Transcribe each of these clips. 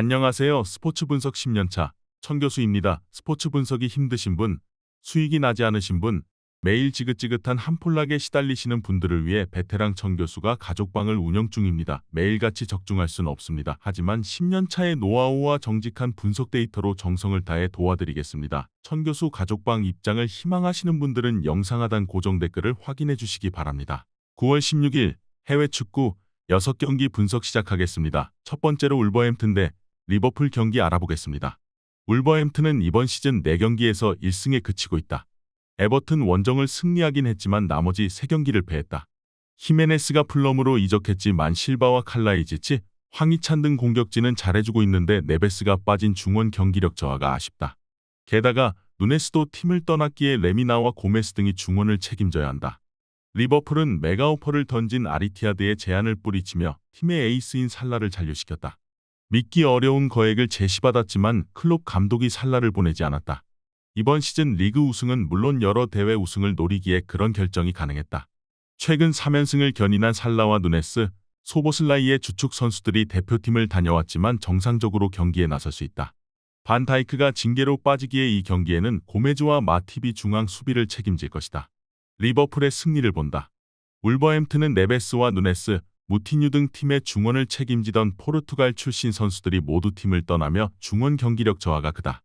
안녕하세요. 스포츠 분석 10년차 천교수입니다. 스포츠 분석이 힘드신 분, 수익이 나지 않으신 분, 매일 지긋지긋한 한폴락에 시달리시는 분들을 위해 베테랑 천교수가 가족방을 운영 중입니다. 매일같이 적중할 수는 없습니다. 하지만 10년차의 노하우와 정직한 분석 데이터로 정성을 다해 도와드리겠습니다. 천교수 가족방 입장을 희망하시는 분들은 영상 하단 고정 댓글을 확인해 주시기 바랍니다. 9월 16일 해외 축구 6경기 분석 시작하겠습니다. 첫 번째로 울버햄튼 대 리버풀 경기 알아보겠습니다. 울버햄튼은 이번 시즌 4경기에서 1승에 그치고 있다. 에버튼 원정을 승리하긴 했지만 나머지 3경기를 패했다. 히메네스가 플럼으로 이적했지만 실바와 칼라이지치, 황희찬 등 공격진은 잘해주고 있는데 네베스가 빠진 중원 경기력 저하가 아쉽다. 게다가 누네스도 팀을 떠났기에 레미나와 고메스 등이 중원을 책임져야 한다. 리버풀은 메가오퍼를 던진 아리티아드에 제안을 뿌리치며 팀의 에이스인 살라를 잔류시켰다. 믿기 어려운 거액을 제시받았지만 클롭 감독이 살라를 보내지 않았다. 이번 시즌 리그 우승은 물론 여러 대회 우승을 노리기에 그런 결정이 가능했다. 최근 3연승을 견인한 살라와 누네스, 소보슬라이의 주축 선수들이 대표팀을 다녀왔지만 정상적으로 경기에 나설 수 있다. 반 다이크가 징계로 빠지기에 이 경기에는 고메즈와 마티비 중앙 수비를 책임질 것이다. 리버풀의 승리를 본다. 울버햄튼은 네베스와 누네스, 무티뉴 등 팀의 중원을 책임지던 포르투갈 출신 선수들이 모두 팀을 떠나며 중원 경기력 저하가 크다.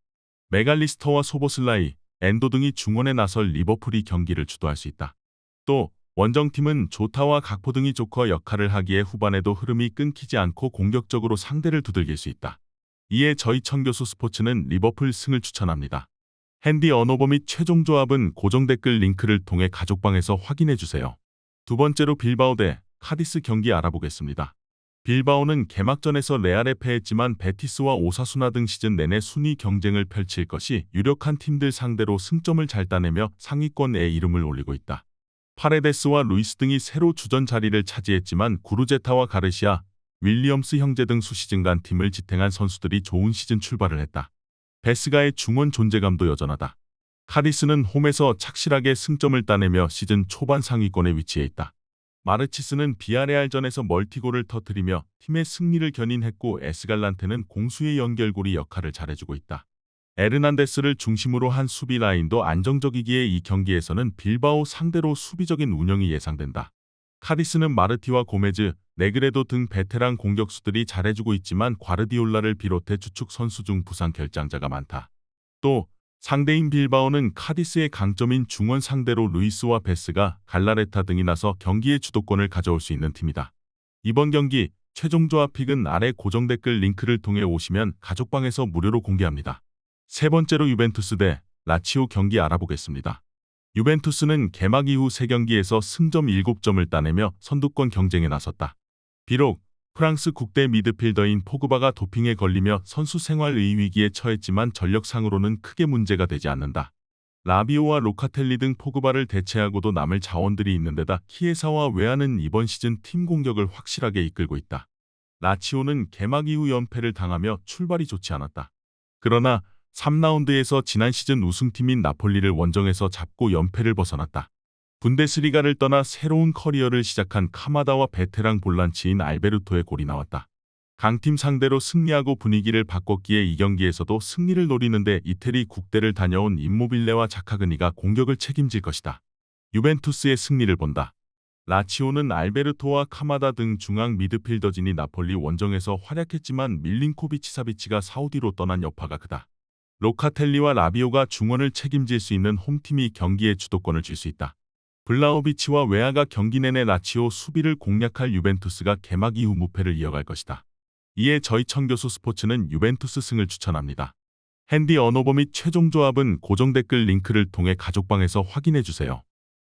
메갈리스터와 소보슬라이, 엔도 등이 중원에 나설 리버풀이 경기를 주도할 수 있다. 또 원정팀은 조타와 각포 등이 조커 역할을 하기에 후반에도 흐름이 끊기지 않고 공격적으로 상대를 두들길 수 있다. 이에 저희 천교수 스포츠는 리버풀 승을 추천합니다. 핸디 언어버 및 최종 조합은 고정 댓글 링크를 통해 가족방에서 확인해주세요. 두 번째로 빌바오 대 카디스 경기 알아보겠습니다. 빌바오는 개막전에서 레알에 패했지만 베티스와 오사수나 등 시즌 내내 순위 경쟁을 펼칠 것이 유력한 팀들 상대로 승점을 잘 따내며 상위권에 이름을 올리고 있다. 파레데스와 루이스 등이 새로 주전 자리를 차지했지만 구르제타와 가르시아, 윌리엄스 형제 등 수시즌간 팀을 지탱한 선수들이 좋은 시즌 출발을 했다. 베스가의 중원 존재감도 여전하다. 카디스는 홈에서 착실하게 승점을 따내며 시즌 초반 상위권에 위치해 있다. 마르치스는 비아레알전에서 멀티골을 터뜨리며 팀의 승리를 견인했고 에스갈란테는 공수의 연결고리 역할을 잘해주고 있다. 에르난데스를 중심으로 한 수비 라인도 안정적이기에 이 경기에서는 빌바오 상대로 수비적인 운영이 예상된다. 카디스는 마르티와 고메즈, 네그레도 등 베테랑 공격수들이 잘해주고 있지만 과르디올라를 비롯해 주축 선수 중 부상 결장자가 많다. 또 상대인 빌바오는 카디스의 강점인 중원 상대로 루이스와 베스가 갈라레타 등이 나서 경기의 주도권을 가져올 수 있는 팀이다. 이번 경기 최종 조합 픽은 아래 고정 댓글 링크를 통해 오시면 가족방에서 무료로 공개합니다. 세 번째로 유벤투스 대 라치오 경기 알아보겠습니다. 유벤투스는 개막 이후 3경기에서 승점 7점을 따내며 선두권 경쟁에 나섰다. 비록 프랑스 국대 미드필더인 포그바가 도핑에 걸리며 선수 생활의 위기에 처했지만 전력상으로는 크게 문제가 되지 않는다. 라비오와 로카텔리 등 포그바를 대체하고도 남을 자원들이 있는 데다 키에사와 웨아는 이번 시즌 팀 공격을 확실하게 이끌고 있다. 라치오는 개막 이후 연패를 당하며 출발이 좋지 않았다. 그러나 3라운드에서 지난 시즌 우승팀인 나폴리를 원정에서 잡고 연패를 벗어났다. 분데스리가를 떠나 새로운 커리어를 시작한 카마다와 베테랑 볼란치인 알베르토의 골이 나왔다. 강팀 상대로 승리하고 분위기를 바꿨기에 이 경기에서도 승리를 노리는데 이태리 국대를 다녀온 임모빌레와 자카그니가 공격을 책임질 것이다. 유벤투스의 승리를 본다. 라치오는 알베르토와 카마다 등 중앙 미드필더진이 나폴리 원정에서 활약했지만 밀린코비치 사비치가 사우디로 떠난 여파가 크다. 로카텔리와 라비오가 중원을 책임질 수 있는 홈팀이 경기의 주도권을 쥘 수 있다. 블라우비치와 웨아가 경기 내내 라치오 수비를 공략할 유벤투스가 개막 이후 무패를 이어갈 것이다. 이에 저희 천교수 스포츠는 유벤투스 승을 추천합니다. 핸디 언어버 및 최종 조합은 고정 댓글 링크를 통해 가족방에서 확인해주세요.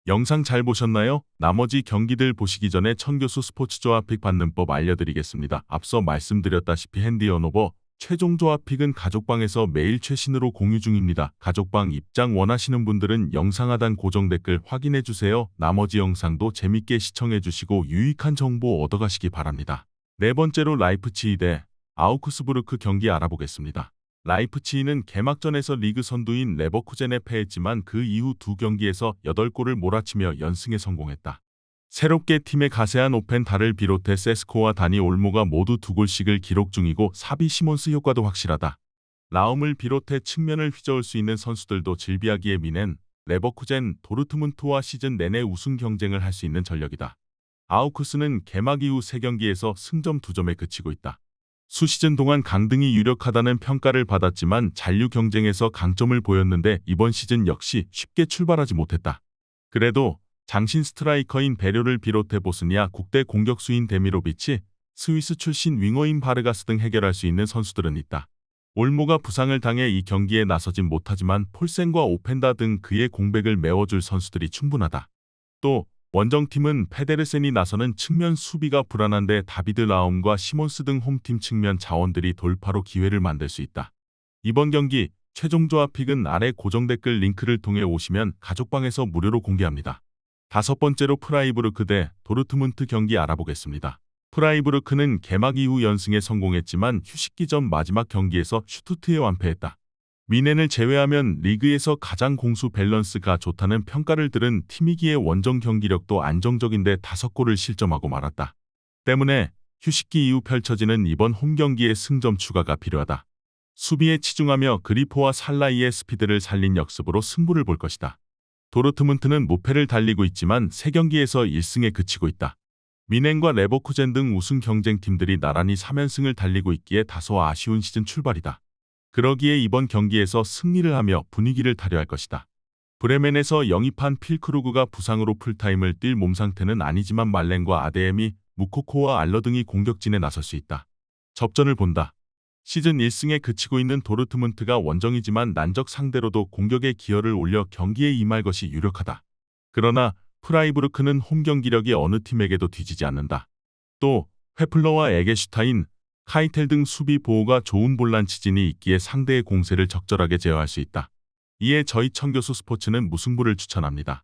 영상 잘 보셨나요? 나머지 경기들 보시기 전에 천교수 스포츠 조합 픽 받는 법 알려드리겠습니다. 앞서 말씀드렸다시피 핸디 언어버 최종 조합 픽은 가족방에서 매일 최신으로 공유 중입니다. 가족방 입장 원하시는 분들은 영상 하단 고정 댓글 확인해주세요. 나머지 영상도 재밌게 시청해주시고 유익한 정보 얻어가시기 바랍니다. 네 번째로 라이프치히 대 아우크스부르크 경기 알아보겠습니다. 라이프치히는 개막전에서 리그 선두인 레버쿠젠에 패했지만 그 이후 2경기에서 8골을 몰아치며 연승에 성공했다. 새롭게 팀에 가세한 오펜다를 비롯해 세스코와 다니 올모가 모두 2골씩을 기록 중이고 사비 시몬스 효과도 확실하다. 라움을 비롯해 측면을 휘저을 수 있는 선수들도 질비하기에 미넨, 레버쿠젠, 도르트문트와 시즌 내내 우승 경쟁을 할 수 있는 전력이다. 아우쿠스는 개막 이후 3경기에서 승점 2점에 그치고 있다. 수시즌 동안 강등이 유력하다는 평가를 받았지만 잔류 경쟁에서 강점을 보였는데 이번 시즌 역시 쉽게 출발하지 못했다. 그래도 장신 스트라이커인 베료를 비롯해 보스니아 국대 공격수인 데미로비치, 스위스 출신 윙어인 바르가스 등 해결할 수 있는 선수들은 있다. 올모가 부상을 당해 이 경기에 나서진 못하지만 폴센과 오펜다 등 그의 공백을 메워줄 선수들이 충분하다. 또 원정팀은 페데르센이 나서는 측면 수비가 불안한데 다비드 라움과 시몬스 등 홈팀 측면 자원들이 돌파로 기회를 만들 수 있다. 이번 경기 최종 조합 픽은 아래 고정 댓글 링크를 통해 오시면 가족방에서 무료로 공개합니다. 5번째로 프라이부르크 대 도르트문트 경기 알아보겠습니다. 프라이부르크는 개막 이후 연승에 성공했지만 휴식기 전 마지막 경기에서 슈투트에 완패했다. 미넨을 제외하면 리그에서 가장 공수 밸런스가 좋다는 평가를 들은 팀이기에 원정 경기력도 안정적인데 5골을 실점하고 말았다. 때문에 휴식기 이후 펼쳐지는 이번 홈경기에 승점 추가가 필요하다. 수비에 치중하며 그리포와 살라이의 스피드를 살린 역습으로 승부를 볼 것이다. 도르트문트는 무패를 달리고 있지만 3경기에서 1승에 그치고 있다. 미넨과 레버쿠젠 등 우승 경쟁팀들이 나란히 3연승을 달리고 있기에 다소 아쉬운 시즌 출발이다. 그러기에 이번 경기에서 승리를 하며 분위기를 타려 할 것이다. 브레멘에서 영입한 필크루그가 부상으로 풀타임을 뛸 몸 상태는 아니지만 말렌과 아데엠이, 무코코와 알러 등이 공격진에 나설 수 있다. 접전을 본다. 시즌 1승에 그치고 있는 도르트문트가 원정이지만 난적 상대로도 공격에 기여를 올려 경기에 임할 것이 유력하다. 그러나 프라이부르크는 홈 경기력이 어느 팀에게도 뒤지지 않는다. 또 회플러와 에게슈타인, 카이텔 등 수비 보호가 좋은 볼란치진이 있기에 상대의 공세를 적절하게 제어할 수 있다. 이에 저희 청교수 스포츠는 무승부를 추천합니다.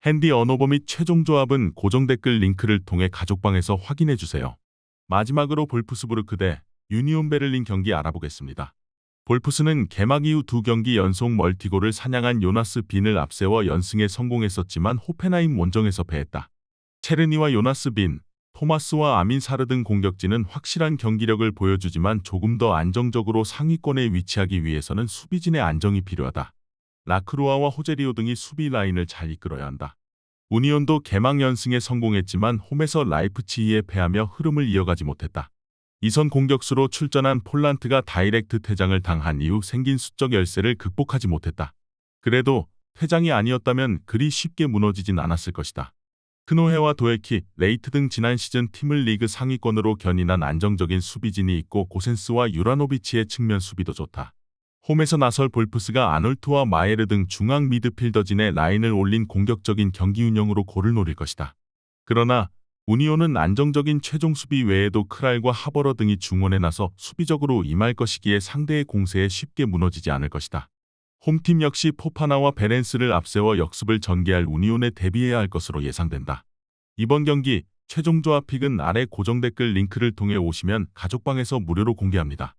핸디 언어버 및 최종 조합은 고정 댓글 링크를 통해 가족방에서 확인해주세요. 마지막으로 볼프스부르크 대 유니온 베를린 경기 알아보겠습니다. 볼프스는 개막 이후 2경기 연속 멀티골을 사냥한 요나스 빈을 앞세워 연승에 성공했었지만 호펜하임 원정에서 패했다. 체르니와 요나스 빈, 토마스와 아민 사르 등 공격진은 확실한 경기력을 보여주지만 조금 더 안정적으로 상위권에 위치하기 위해서는 수비진의 안정이 필요하다. 라크루아와 호제리오 등이 수비 라인을 잘 이끌어야 한다. 우니온도 개막 연승에 성공했지만 홈에서 라이프치히에 패하며 흐름을 이어가지 못했다. 이선 공격수로 출전한 폴란트가 다이렉트 퇴장을 당한 이후 생긴 수적 열세를 극복하지 못했다. 그래도 퇴장이 아니었다면 그리 쉽게 무너지진 않았을 것이다. 크노헤와 도에키, 레이트 등 지난 시즌 팀을 리그 상위권으로 견인한 안정적인 수비진이 있고 고센스와 유라노비치의 측면 수비도 좋다. 홈에서 나설 볼프스가 아놀트와 마예르 등 중앙 미드필더진의 라인을 올린 공격적인 경기 운영으로 골을 노릴 것이다. 그러나 우니온은 안정적인 최종 수비 외에도 크랄과 하버러 등이 중원에 나서 수비적으로 임할 것이기에 상대의 공세에 쉽게 무너지지 않을 것이다. 홈팀 역시 포파나와 베렌스를 앞세워 역습을 전개할 우니온에 대비해야 할 것으로 예상된다. 이번 경기 최종 조합 픽은 아래 고정 댓글 링크를 통해 오시면 가족방에서 무료로 공개합니다.